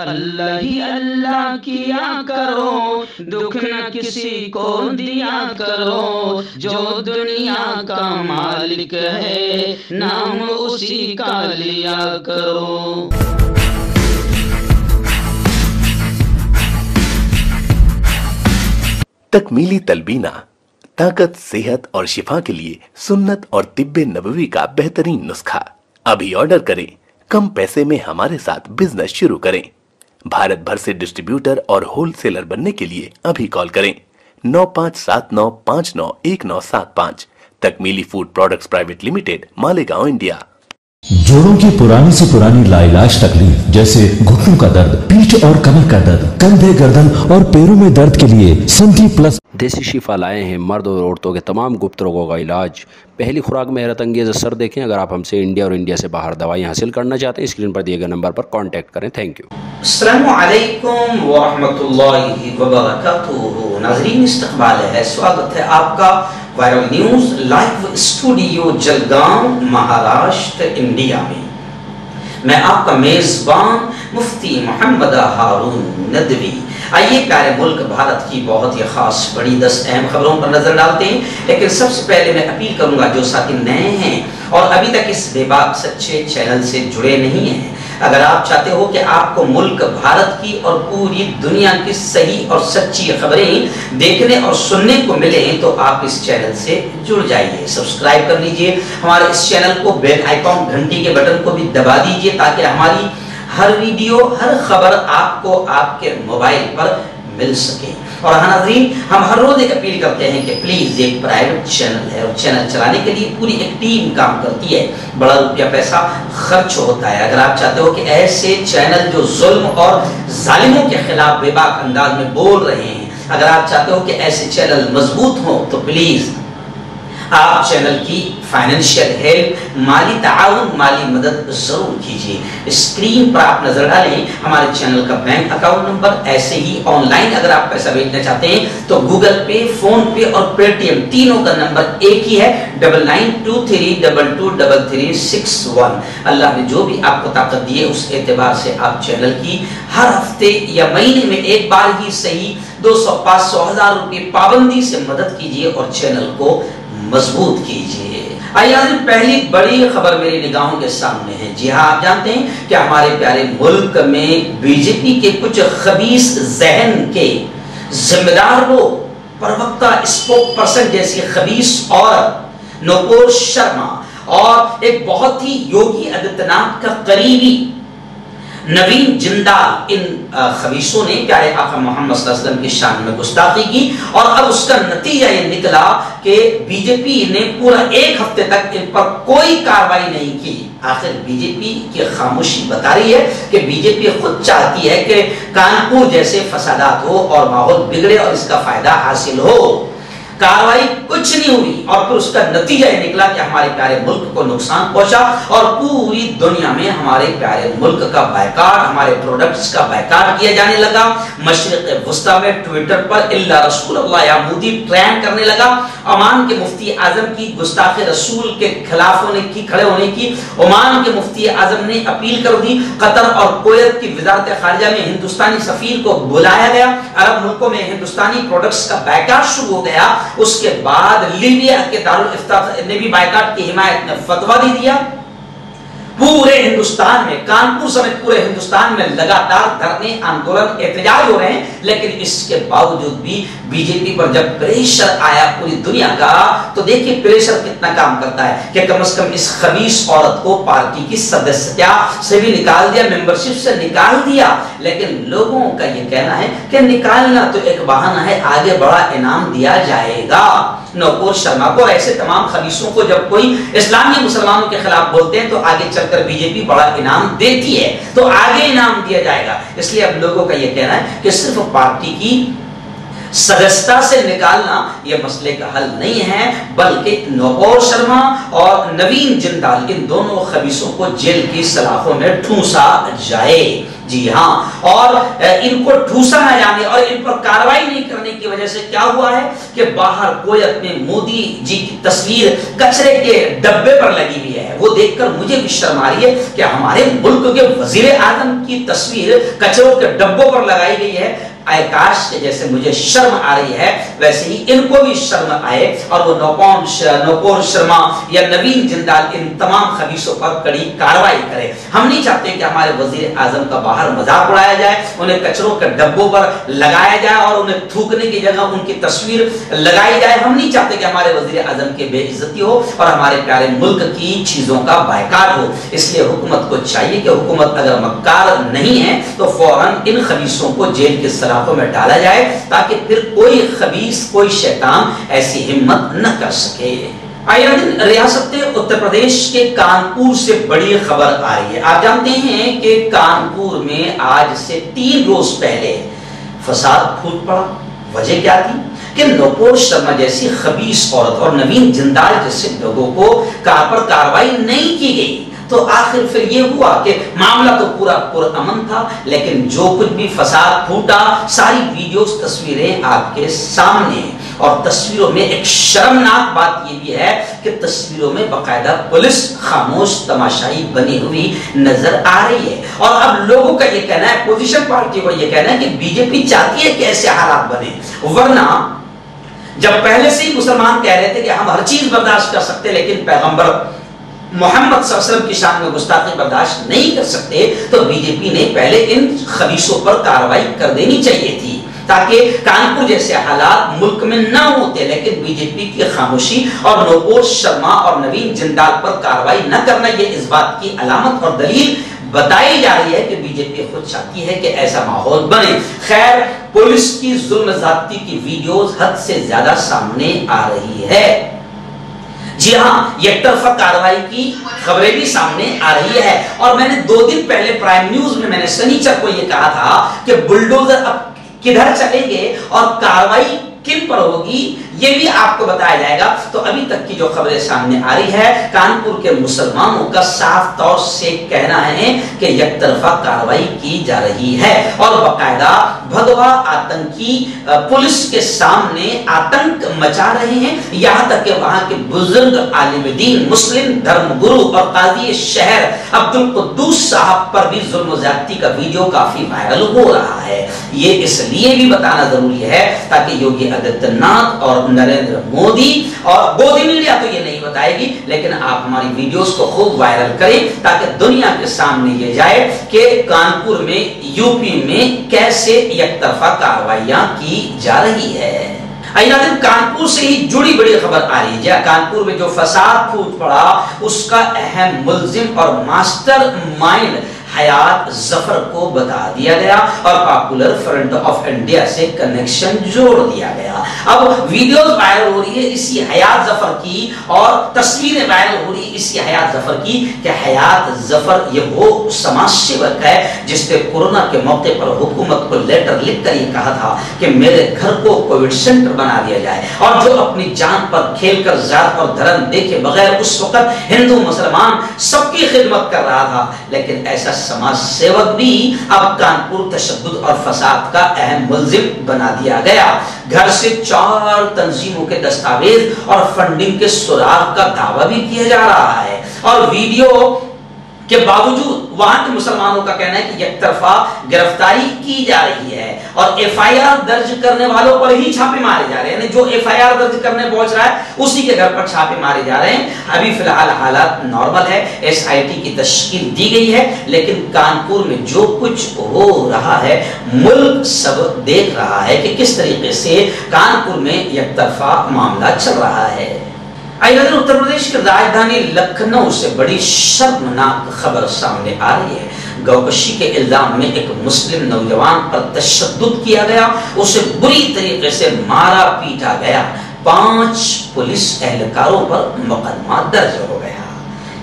اللہ ہی اللہ کیا کرو، دکھ نہ کسی کو دیا کرو، جو دنیا کا مالک ہے نام اسی کا لیا کرو۔ تکمیلی تلبینہ طاقت، صحت اور شفا کے لیے سنت اور طب نبوی کا بہترین نسخہ۔ ابھی آرڈر کریں، کم پیسے میں ہمارے ساتھ بزنس شروع کریں۔ بھارت بھر سے ڈسٹریبیوٹر اور ہول سیلر بننے کے لیے ابھی کال کریں 9579591975۔ Takmeeli food products private limited, Malegaon, India. جوڑوں کی پرانی سے پرانی لاعلاج تکلیف جیسے گھٹنوں کا درد، پیٹھ اور کمر کا درد، کندھے، گردن اور پیروں میں درد کے لیے سنٹی پلس دیسی شفا لائے ہیں مرد اور عورتوں کے تمام گپت روگوں کا علاج۔ پہلی خوراک میں حیرت انگیز اثر دیکھیں۔ اگر آپ ہم سے انڈیا اور انڈیا سے باہر دوائیں حاصل کرنا چاہتے ہیں، اسکرین پر دیے گئے نمبر پر کانٹیکٹ کریں۔ Thank you. السلام علیکم ورحمۃ اللہ وبرکاتہ۔ ناظرین، استقبال ہے، سواگت ہے آپ کا viral news live studio Jalgaon, Maharashtra, India میں۔ میں آپ کا میزبان مفتی محمد ہارون ندوی۔ آئیے پیارے ملک بھارت کی بہت ہی خاص بڑی 10 اہم خبروں پر نظر ڈالتے ہیں، لیکن سب سے پہلے میں اپیل کروں گا جو ساتھی نئے ہیں اور ابھی تک اس بے باک سچے چینل سے جڑے نہیں ہیں، اگر آپ چاہتے ہو کہ آپ کو ملک بھارت کی اور پوری دنیا کی صحیح اور سچی خبریں دیکھنے اور سننے کو ملیں تو آپ اس چینل سے جڑ جائیے، سبسکرائب کر لیجئے ہمارے اس چینل کو، بیل آئیکن گھنٹی کے بٹن کو بھی دبا دیجئے تاکہ ہماری ہر ویڈیو، ہر خبر آپ کو آپ کے موبائل پر مل سکے۔ اور ناظرین، ہم ہر روز ایک اپیل کرتے ہیں کہ پلیز ایک پرائیویٹ چینل ہے اور چینل چلانے کے لیے پوری ایک ٹیم کام کرتی ہے، بڑا روپیہ پیسہ خرچ ہوتا ہے۔ اگر آپ چاہتے ہو کہ ایسے چینل جو ظلم اور ظالموں کے خلاف بے باک انداز میں بول رہے ہیں، اگر آپ چاہتے ہو کہ ایسے چینل مضبوط ہوں تو پلیز آپ چینل کی فائنینشیل ہیلپ، مالی تعاون، مالی مدد ضرور کیجیے۔ اسکرین پر آپ نظر ڈالیں ہمارے چینل کا بینک اکاؤنٹ نمبر، ایسے ہی آن لائن اگر آپ پیسہ بھیجنا چاہتے ہیں تو گوگل پے، فون پے اور پے ٹی ایم تینوں کا نمبر ایک ہی ہے، 9923223361۔ اللہ نے جو بھی آپ کو طاقت دی ہے اس اعتبار سے آپ چینل کی ہر ہفتے یا مہینے میں ایک بار ہی صحیح 200، 500، 1000 روپے پابندی سے مدد کیجیے اور چینل کو مضبوط کیجیے۔ آئیے پہلی بڑی خبر میری نگاہوں کے سامنے ہے۔ جی ہاں، آپ جانتے ہیں کہ ہمارے پیارے ملک میں بی جے پی کے کچھ خبیث ذہن کے ذمہ دار لوگ، پروکتا، اسپوک پرسن جیسی خبیث عورت نوپور شرما اور ایک بہت ہی یوگی آدتیہ ناتھ کا قریبی نوین جندال، ان خبیثوں نے پیارے آقا محمد صلی اللہ علیہ وسلم کی شان میں گستاخی کی اور اب اس کا نتیجہ یہ نکلا کہ بی جے پی نے پورا ایک ہفتے تک ان پر کوئی کارروائی نہیں کی۔ آخر بی جے پی کی خاموشی بتا رہی ہے کہ بی جے پی خود چاہتی ہے کہ کانپور جیسے فسادات ہو اور ماحول بگڑے اور اس کا فائدہ حاصل ہو۔ کاروائی کچھ نہیں ہوئی اور پھر اس کا نتیجہ یہ نکلا کہ ہمارے پیارے ملک کو نقصان پہنچا اور پوری دنیا میں ہمارے پیارے ملک کا بائیکاٹ، ہمارے پروڈکٹس کا بائیکاٹ کیا جانے لگا۔ مشرق وسطی میں ٹویٹر پر اللہ رسول اللہ یا مودی ٹرینڈ کرنے لگا۔ عمان کے مفتی اعظم کی گستاخ رسول کے خلاف کھڑے ہونے کی عمان کے مفتی اعظم نے اپیل کر دی۔ قطر اور کویت کی وزارت خارجہ میں ہندوستانی سفیر کو بلایا گیا۔ عرب ملکوں میں ہندوستانی پروڈکٹس کا بائیکاٹ شروع ہو گیا۔ اس کے بعد لیبیا کے دارالافتاء نے بھی بائیکاٹ کی حمایت میں فتویٰ دے دیا۔ پورے ہندوستان میں، کانپور سمیت پورے ہندوستان میں لگاتار دھرنے، آندولن، احتجاج ہو رہے ہیں، لیکن اس کے باوجود بھی بی جے پی پر جب پریشر آیا پوری دنیا کا تو دیکھیے پریشر کتنا کام کرتا ہے کہ کم از کم اس خبیث عورت کو پارٹی کی سدسیتا سے بھی نکال دیا، ممبرشپ سے نکال دیا۔ لیکن لوگوں کا یہ کہنا ہے کہ نکالنا تو ایک بہانہ ہے، آگے بڑا انعام دیا جائے گا۔ نوپور شرما کو، ایسے تمام خبیثوں کو جب کوئی اسلامی مسلمانوں کے خلاف بولتے ہیں تو آگے چل کر بی جے پی بڑا انعام دیتی ہے، تو آگے انعام دیا جائے گا۔ اس لیے اب لوگوں کا یہ کہنا ہے کہ صرف پارٹی کی सदस्यता से निकालना यह मसले का हल नहीं है, बल्कि नौपोर शर्मा और नवीन जिंदाल इन दोनों खबीसों को जेल की सलाखों में ठूंसा जाए। जी हाँ, और इनको ठूसा न जाने और इन पर कार्रवाई नहीं करने की वजह से क्या हुआ है कि बाहर कोई अपने मोदी जी की तस्वीर कचरे के डब्बे पर लगी हुई है। वो देखकर मुझे भी शर्म आ रही है कि हमारे मुल्क के वजीर आजम की तस्वीर कचरों के डब्बों पर लगाई गई है। आकाश के जैसे मुझे शर्म आ रही है, वैसे ही इनको भी शर्म आए और वो नौपोर शर्मा या नवीन जिंदाल इन तमाम खबीसों पर कड़ी कार्रवाई करे। हम नहीं चाहते कि हमारे वजीर आजम का बाहर मजाक उड़ाया जाए, उन्हें कचरों के डब्बों पर लगाया जाए और उन्हें थूकने की जगह उनकी तस्वीर लगाई जाए। हम नहीं चाहते कि हमारे वजीर आजम की बेइज्जती हो और हमारे प्यारे मुल्क की चीजों का बायकाट हो। इसलिए हुकूमत को चाहिए कि हुकूमत अगर मक्कार नहीं है तो फौरन इन खबीसों को जेल के सलाखों में डाला जाए, ताकि फिर कोई खबीस, कोई शैतान ऐसी हिम्मत न कर सके। रियासत उत्तर प्रदेश के कानपुर से बड़ी खबर आ रही है। आप जानते हैं कि कानपुर में आज से 3 रोज पहले फसाद फूट पड़ा। वजह क्या थी कि नौपोर शर्मा जैसी खबीस औरत और नवीन जिंदाल जैसे लोगों को कार पर कार्रवाई नहीं की गई। तो आखिर फिर ये हुआ कि मामला तो पूरा पुरअमन था, लेकिन जो कुछ भी फसाद फूटा, सारी वीडियोस, तस्वीरें आपके सामने हैं। और तस्वीरों में एक शर्मनाक बात ये भी है कि तस्वीरों में बाकायदा पुलिस खामोश तमाशाई बनी हुई नजर आ रही है। और अब लोगों का ये कहना है, पोजीशन पार्टी को ये कहना है कि बीजेपी चाहती है कि ऐसे हालात बने, वरना जब पहले से ही मुसलमान कह रहे थे कि हम हर चीज बर्दाश्त कर सकते, लेकिन पैगंबर मोहम्मद सल्लल्लाहु अलैहि वसल्लम की शान में गुस्ताखी बर्दाश्त नहीं कर सकते, तो बीजेपी ने पहले इन खबीसों पर कार्रवाई कर देनी चाहिए थी, ताकि कानपुर जैसे हालात मुल्क में न होते। लेकिन बीजेपी की खामोशी और नौपोर शर्मा और नवीन जिंदाल पर कार्रवाई न करना, ये इस बात की अलामत और दलील बताई जा रही है कि बीजेपी खुद चाहती है कि ऐसा माहौल बने। खैर, पुलिस की जुल्म ज़्यादती की वीडियोस हद से ज्यादा सामने आ रही है। जी हाँ, एक तरफा कार्रवाई की खबरें भी सामने आ रही है। और मैंने 2 दिन पहले प्राइम न्यूज में मैंने शनिचर को यह कहा था कि बुलडोजर अब किधर चलेंगे और कार्रवाई किन पर होगी, ये भी आपको बताया जाएगा। तो अभी तक की जो खबरें सामने आ रही है, कानपुर के मुसलमानों का साफ तौर से कहना है कि एक तरफा कार्रवाई की जा रही है और बाकायदा भगवा आतंकी पुलिस के सामने आतंक मचा रहे हैं। यहाँ तक कि वहां के बुजुर्ग आलिम दीन, मुस्लिम धर्मगुरु और काजी शहर अब्दुल कुद्दूस साहब पर भी जुल्म ज़्यादती का वीडियो काफी वायरल हो रहा है। ये इसलिए भी बताना जरूरी है ताकि योगी आदित्यनाथ और नरेंद्र मोदी, और मोदी मीडिया तो ये नहीं बताएगी, लेकिन आप हमारी वीडियोस को खूब वायरल करें ताकि दुनिया के सामने ये जाए कि कानपुर में, यूपी में कैसे एक तरफा कार्रवाइयां की जा रही है। कानपुर से ही जुड़ी बड़ी खबर आ रही है। कानपुर में जो फसाद फूट पड़ा, उसका अहम मुल्जिम और मास्टर माइंड हयात जफर को बता दिया गया और पॉपुलर फ्रंट ऑफ इंडिया से कनेक्शन जोड़ दिया गया। अब वीडियोस वायरल हो रही है इसी हयात जफर की और तस्वीरें वायरल हो रही है इसी हयात जफर की कि हयात जफर ये वो समाज सेवक है जिसने कोरोना के मौके पर हुकूमत को लेटर लिखकर ये कहा था कि मेरे घर को कोविड सेंटर बना दिया जाए, और जो अपनी जान पर खेलकर जात और धर्म देखे बगैर उस वक्त हिंदू मुसलमान सबकी खिदमत कर रहा था। लेकिन ऐसा समाज सेवक भी अब कानपुर तशद्दुद और फसाद का अहम मुल्जिम बना दिया गया। घर से 4 तंजीमों के दस्तावेज और फंडिंग के सुराग का दावा भी किया जा रहा है, और वीडियो के बावजूद वहां के मुसलमानों का कहना है कि एक तरफा गिरफ्तारी की जा रही है और एफआईआर दर्ज करने वालों पर ही छापे मारे जा रहे हैं। जो एफआईआर दर्ज करने पहुंच रहा है उसी के घर पर छापे मारे जा रहे हैं। अभी फिलहाल हालात नॉर्मल है, एसआईटी की तश्कील दी गई है, लेकिन कानपुर में जो कुछ हो रहा है मुल्क सब देख रहा है कि किस तरीके से कानपुर में एक तरफा मामला चल रहा है। उत्तर प्रदेश की राजधानी लखनऊ से बड़ी शर्मनाक खबर सामने आ रही है। गौकशी के इल्जाम में एक मुस्लिम नौजवान पर तशद्दुद किया गया, उसे बुरी तरीके से मारा पीटा गया। 5 पुलिस एहलकारों पर मुकदमा दर्ज हो गया।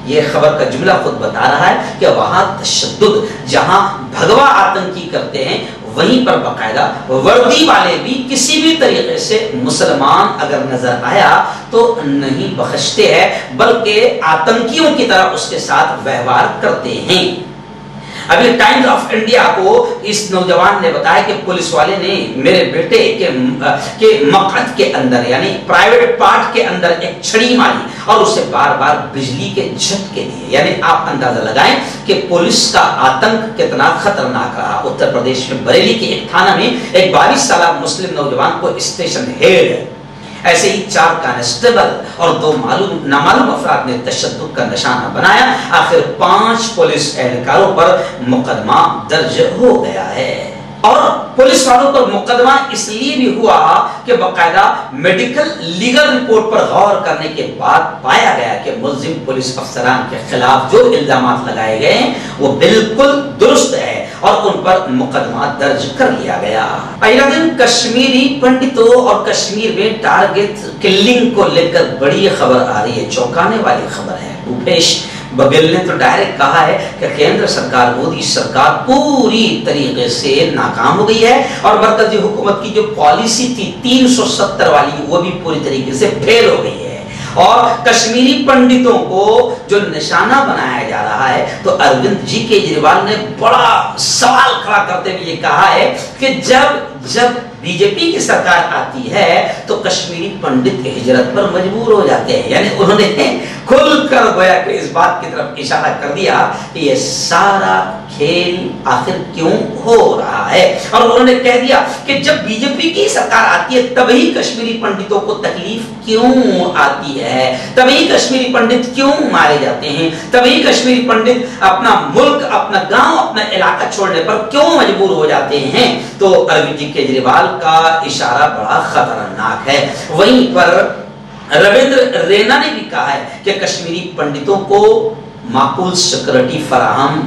यह खबर का जुमला खुद बता रहा है कि वहां तशद्दुद, जहां भगवा आतंकी करते हैं, وہیں پر باقاعدہ وردی والے بھی کسی بھی طریقے سے مسلمان اگر نظر آیا تو نہیں بخشتے ہیں، بلکہ آتنکیوں کی طرح اس کے ساتھ ویوہار کرتے ہیں۔ ابھی ٹائمز آف انڈیا کو اس نوجوان نے بتایا کہ پولیس والے نے میرے بیٹے کے مقعد کے اندر یعنی پرائیویٹ پارٹ کے اندر ایک چھڑی ماری اور اسے بار بار بجلی کے جھٹکے دیے۔ یعنی آپ اندازہ لگائیں کہ پولیس کا آتنک کتنا خطرناک رہا۔ اتر پردیش میں بریلی کے ایک تھانہ میں ایک 22 سالہ مسلم نوجوان کو اسٹیشن ہیڈ ایسے ہی 4 کانسٹیبل اور 2 نامعلوم افراد نے تشدد کا نشانہ بنایا۔ آخر 5 پولیس اہلکاروں پر مقدمہ درج ہو گیا ہے، اور پولیس والوں پر مقدمہ اس لیے بھی ہوا کہ باقاعدہ میڈیکل لیگل رپورٹ پر غور کرنے کے بعد پایا گیا کہ ملزم پولیس افسران کے خلاف جو الزامات لگائے گئے ہیں وہ بالکل درست ہے اور ان پر مقدمہ درج کر لیا گیا۔ پہلا دن کشمیری پنڈتوں اور کشمیر میں ٹارگٹ کلنگ کو لے کر بڑی خبر آ رہی ہے، چونکانے والی خبر ہے۔ بھوپیش بگیل نے تو ڈائریکٹ کہا ہے کہ کیندر سرکار مودی سرکار پوری طریقے سے ناکام ہو گئی ہے اور مرکزی حکومت کی جو پالیسی تھی 370 والی وہ بھی پوری طریقے سے فیل ہو گئی ہے، اور کشمیری پنڈتوں کو جو نشانہ بنایا جا رہا ہے تو اروند جی کیجریوال نے بڑا سوال کھڑا کرتے ہوئے یہ کہا ہے کہ جب بی جے پی کی سرکار آتی ہے تو کشمیری پنڈت ہجرت پر مجبور ہو جاتے ہیں۔ یعنی انہوں نے کھل کر گویا کہ اس بات کی طرف اشارہ کر دیا کہ یہ سارا کھیل آخر کیوں ہو رہا ہے، اور انہوں نے کہہ دیا کہ جب بی جے پی کی سرکار آتی ہے تبھی کشمیری پنڈتوں کو تکلیف کیوں آتی ہے، تبھی کشمیری پنڈت کیوں مارے جاتے ہیں، تبھی کشمیری پنڈت اپنا ملک اپنا گاؤں اپنا علاقہ چھوڑنے پر کیوں مجبور ہو جاتے ہیں۔ تو اروند جی کیجریوال کا اشارہ بڑا خطرناک ہے۔ وہیں پر رویندر رینا نے بھی کہا ہے کہ کشمیری پنڈتوں کو معقول سیکورٹی فراہم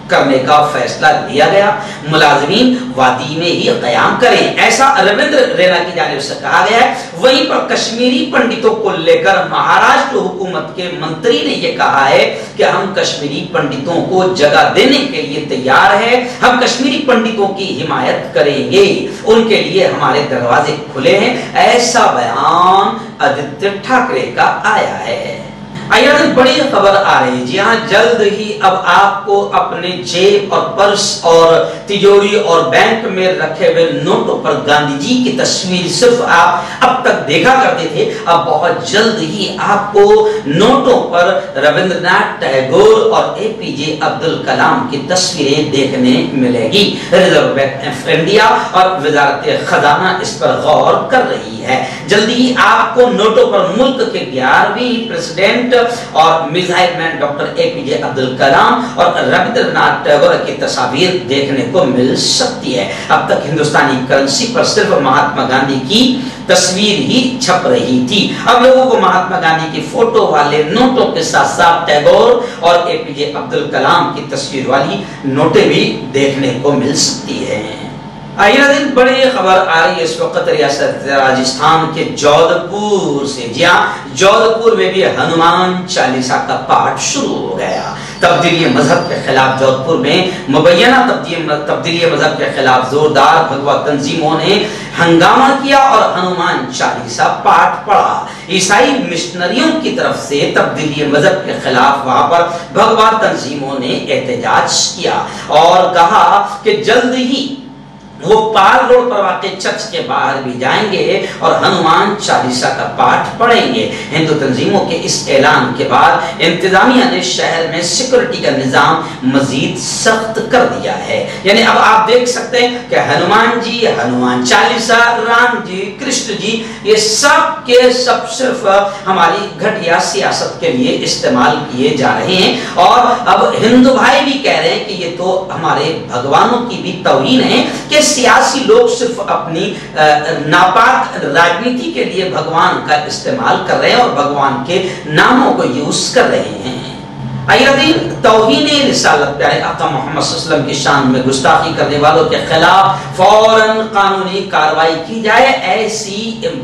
کرنے کا فیصلہ لیا گیا، ملازمین وادی میں ہی قیام کریں، ایسا رویندر رینا کی جانب سے کہا گیا ہے۔ وہیں پر کشمیری پنڈتوں کو لے کر مہاراشٹر حکومت کے منتری نے یہ کہا ہے کہ ہم کشمیری پنڈتوں کو جگہ دینے کے لیے تیار ہیں، ہم کشمیری پنڈتوں کی حمایت کریں گے، ان کے لیے ہمارے دروازے کھلے ہیں، ایسا بیان آدتیہ ٹھاکرے کا آیا ہے۔ آئیے بڑی خبر آ رہی ہے، جی ہاں جلد ہی اب آپ کو اپنے جیب اور پرس اور تجوری اور بینک میں رکھے ہوئے نوٹوں پر گاندھی جی کی تصویر صرف آپ اب تک دیکھا کرتے تھے، اب بہت جلد ہی آپ کو نوٹوں پر رابندر ناتھ ٹیگور اور اے پی جے عبد الکلام کی تصویریں دیکھنے ملے گی۔ ریزرو بینک آف انڈیا اور وزارت خزانہ اس پر غور کر رہی ہے۔ جلدی ہی آپ کو نوٹوں پر ملک کے 11ویں پریزیڈنٹ اور میزائل مین ڈاکٹر اے پی جے عبد الکلام اور رابندر ناتھ ٹیگور کی تصاویر دیکھنے کو مل سکتی ہے۔ اب تک ہندوستانی کرنسی پر صرف مہاتما گاندھی کی تصویر ہی چھپ رہی تھی، اب لوگوں کو مہاتما گاندھی کی فوٹو والے نوٹوں کے ساتھ ساتھ ٹیگور اور اے پی جے عبد الکلام کی تصویر والی نوٹیں بھی دیکھنے کو مل سکتی ہیں۔ آئیے دن بڑی خبر آ رہی ہے اس وقت ریاست راجستھان کے جودھ پور سے، جی ہاں جودھ پور میں بھی ہنومان چالیسا کا پاٹ شروع ہو گیا۔ تبدیلی مذہب کے خلاف جودھ پور میں مبینہ تبدیلی مذہب کے خلاف زوردار بھگوا تنظیموں نے ہنگامہ کیا اور ہنومان چالیسا پاٹ پڑھا۔ عیسائی مشنریوں کی طرف سے تبدیلی مذہب کے خلاف وہاں پر بھگوا تنظیموں نے احتجاج کیا اور کہا کہ جلد ہی وہ پال روڈ پر واقع چرچ کے باہر بھی جائیں گے اور ہنومان چالیسا کا پاٹ پڑھیں گے۔ ہندو تنظیموں کے اس اعلان کے بعد انتظامیہ نے شہر میں سیکورٹی کا نظام مزید سخت کر دیا ہے۔ یعنی اب آپ دیکھ سکتے ہیں کہ ہنومان جی، ہنومان چالیسا، رام جی، کرشن جی، یہ سب کے سب صرف ہماری گھٹیا سیاست کے لیے استعمال کیے جا رہے ہیں، اور اب ہندو بھائی بھی کہہ رہے ہیں کہ یہ تو ہمارے بھگوانوں کی بھی توہین ہے کہ سیاسی لوگ صرف اپنی ناپاک راجنیتی کے لیے بھگوان کا استعمال کر رہے ہیں اور بھگوان کے ناموں کو یوز کر رہے ہیں۔ ایدین توہین رسالت پیارے آقا محمد صلی اللہ علیہ وسلم کی شان میں گستاخی کرنے والوں کے خلاف فوراً قانونی کارروائی کی جائے، ایسی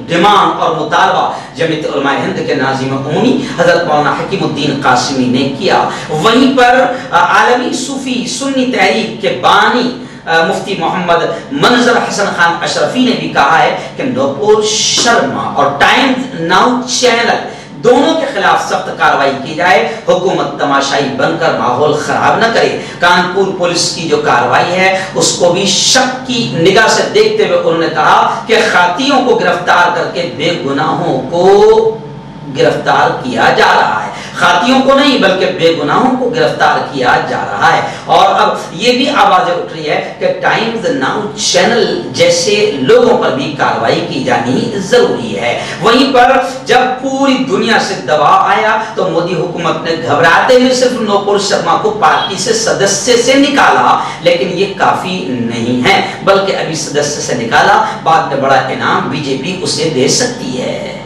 ڈیمانڈ اور مطالبہ جمعیت علماء ہند کے ناظم عمومی حضرت مولانا حکیم الدین قاسمی نے کیا۔ وہیں پر عالمی صوفی سنی تحریک کے بانی मुफ्ती मोहम्मद मंजर हसन खान अशरफी ने भी कहा है कि नूपुर शर्मा और टाइम्स नाउ चैनल दोनों के खिलाफ सख्त कार्रवाई की जाए। हुकूमत तमाशाई बनकर माहौल खराब न करे। कानपुर पुलिस की जो कार्रवाई है उसको भी शक की निगाह से देखते हुए उन्होंने कहा कि खातियों को गिरफ्तार करके बेगुनाहों को गिरफ्तार किया जा रहा है। खातियों को नहीं बल्कि बेगुनाहों को गिरफ्तार किया जा रहा है। और अब ये भी आवाजें उठ रही है कि टाइम्स नाउ चैनल जैसे लोगों पर भी कार्रवाई की जानी जरूरी है। वहीं पर जब पूरी दुनिया से दबाव आया तो मोदी हुकूमत ने घबराते हुए सिर्फ नूपुर शर्मा को पार्टी से सदस्य से निकाला, लेकिन ये काफी नहीं है, बल्कि अभी सदस्य से निकाला, बाद में बड़ा इनाम बीजेपी उसे दे सकती है।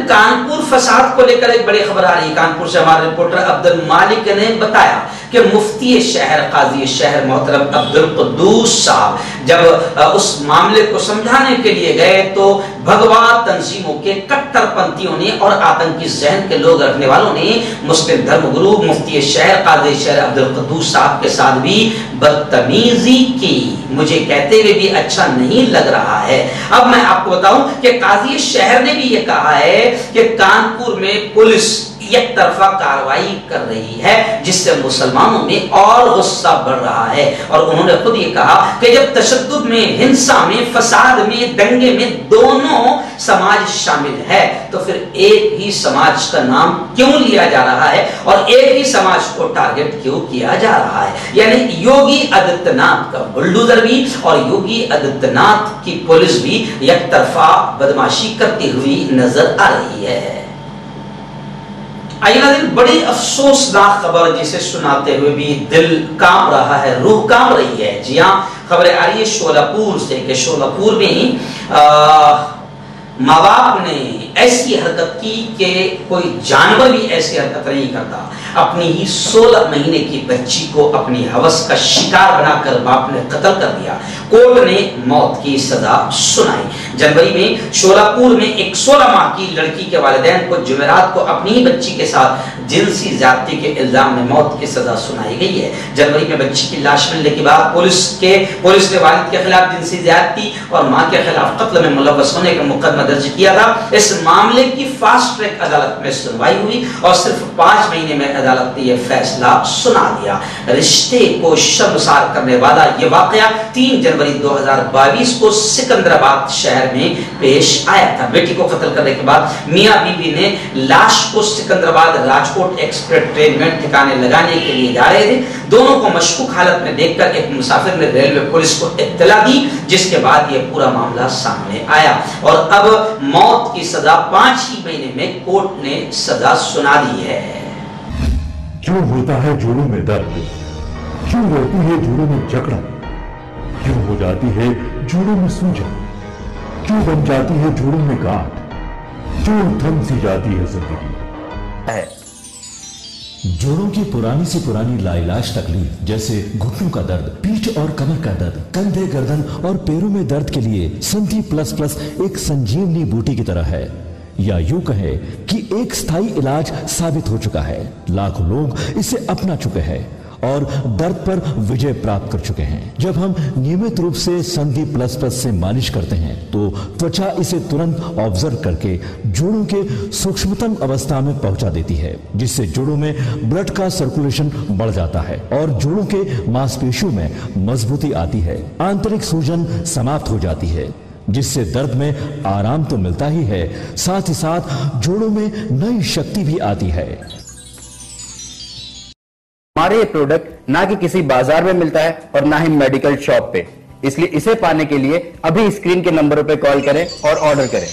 कानपुर फसाद को लेकर एक बड़ी खबर आ रही है। कानपुर से हमारे रिपोर्टर अब्दुल मालिक ने बताया कि मुफ्ती शहर काजी शहर मोहतरम अब्दुल कुद्दूस साहब जब उस मामले को समझाने के लिए गए तो भगवा तंजीमों के कट्टरपंथियों ने और आतंकी जहन के लोग रखने वालों ने मुस्लिम धर्मगुरु मुफ्ती शहर काजी शहर अब्दुल कुद्दूस साहब के साथ भी बदतमीजी की। मुझे कहते हुए भी अच्छा नहीं लग रहा है। अब मैं आपको बताऊं कि काजी शहर ने भी ये कहा है कि कानपुर में पुलिस एक तरफा कार्रवाई कर रही है जिससे मुसलमानों में और गुस्सा बढ़ रहा है। और उन्होंने खुद ये कहा कि जब तशद्दुद में, हिंसा में, फसाद में, दंगे में दोनों समाज शामिल है तो फिर एक ही समाज का नाम क्यों लिया जा रहा है और एक ही समाज को टारगेट क्यों किया जा रहा है। यानी योगी आदित्यनाथ का बुलडोजर भी और योगी आदित्यनाथ की पुलिस भी एक तरफा बदमाशी करती हुई नजर आ रही है। बड़ी अफसोसनाक खबर जिसे सुनाते हुए भी दिल कांप रहा है, रूह कांप रही है। जी हाँ, खबरें आ रही है शोलापुर से कि शोलापुर में माँ बाप ने ऐसी हरकत की कि कोई जानवर भी ऐसी हरकत नहीं करता। अपनी ही 16 महीने की बच्ची को अपनी हवस का शिकार बनाकर बाप ने कत्ल कर दिया। कोर्ट ने मौत की सजा सुनाई। जनवरी में शोलापुर में एक 16 माह की लड़की के वालिदैन को जुमेरात को अपनी ही बच्ची के साथ जिनसी ज्यादती के इल्जाम में मौत की सजा सुनाई गई है। जनवरी में बच्ची की लाश मिलने के बाद पुलिस ने वालिद के खिलाफ जिनसी ज्यादती और मां के खिलाफ कत्ल में मुलव्वस होने का मुकदमा दर्ज किया था। इस मामले की फास्ट ट्रैक अदालत में सुनवाई हुई और सिर्फ 5 महीने में अदालत ने यह फैसला सुना दिया। रिश्ते को शर्मसार करने वाला यह वाकया 3 जनवरी 2022 को सिकंदराबाद शहर में पेश आया था। बेटी को कत्ल करने के बाद मियां बीवी ने लाश को सिकंदराबाद राजकोट एक्सप्रेस ट्रेन में ठिकाने लगाने के लिए जा रहे थे। दोनों को मशकूक हालत में देखकर एक मुसाफिर ने रेलवे पुलिस को इत्तला दी, जिसके बाद यह पूरा मामला सामने आया और अब मौत की सजा 5 ही महीने में कोर्ट ने सजा सुना दी है। क्यों होता है जोड़ों में दर्द, क्यों रहती है जोड़ों में जकड़न, क्यों हो जाती है जोड़ों में सूजन, क्यों बन जाती है जोड़ों में गांठ, क्यों थम सी जाती है जिंदगी। जोड़ों की पुरानी से पुरानी लाइलाज तकलीफ जैसे घुटनों का दर्द, पीठ और कमर का दर्द, कंधे, गर्दन और पैरों में दर्द के लिए संधि प्लस प्लस एक संजीवनी बूटी की तरह है, या यूं कहे कि एक स्थायी इलाज साबित हो चुका है। लाखों लोग इसे अपना चुके हैं और दर्द पर विजय प्राप्त कर चुके हैं। जब हम नियमित रूप से संधि प्लस प्लस से मालिश करते हैं तो त्वचा इसे तुरंत ऑब्जर्व करके जोड़ों के सूक्ष्मतम अवस्था में पहुंचा देती है, जिससे जोड़ों में ब्लड का सर्कुलेशन बढ़ जाता है और जोड़ों के मांसपेशियों में मजबूती आती है। आंतरिक सूजन समाप्त हो जाती है, जिससे दर्द में आराम तो मिलता ही है, साथ ही साथ जोड़ों में नई शक्ति भी आती है। हमारे ये प्रोडक्ट ना कि किसी बाजार में मिलता है और ना ही मेडिकल शॉप पे, इसलिए इसे पाने के लिए अभी स्क्रीन के नंबरों पे कॉल करें और ऑर्डर करें।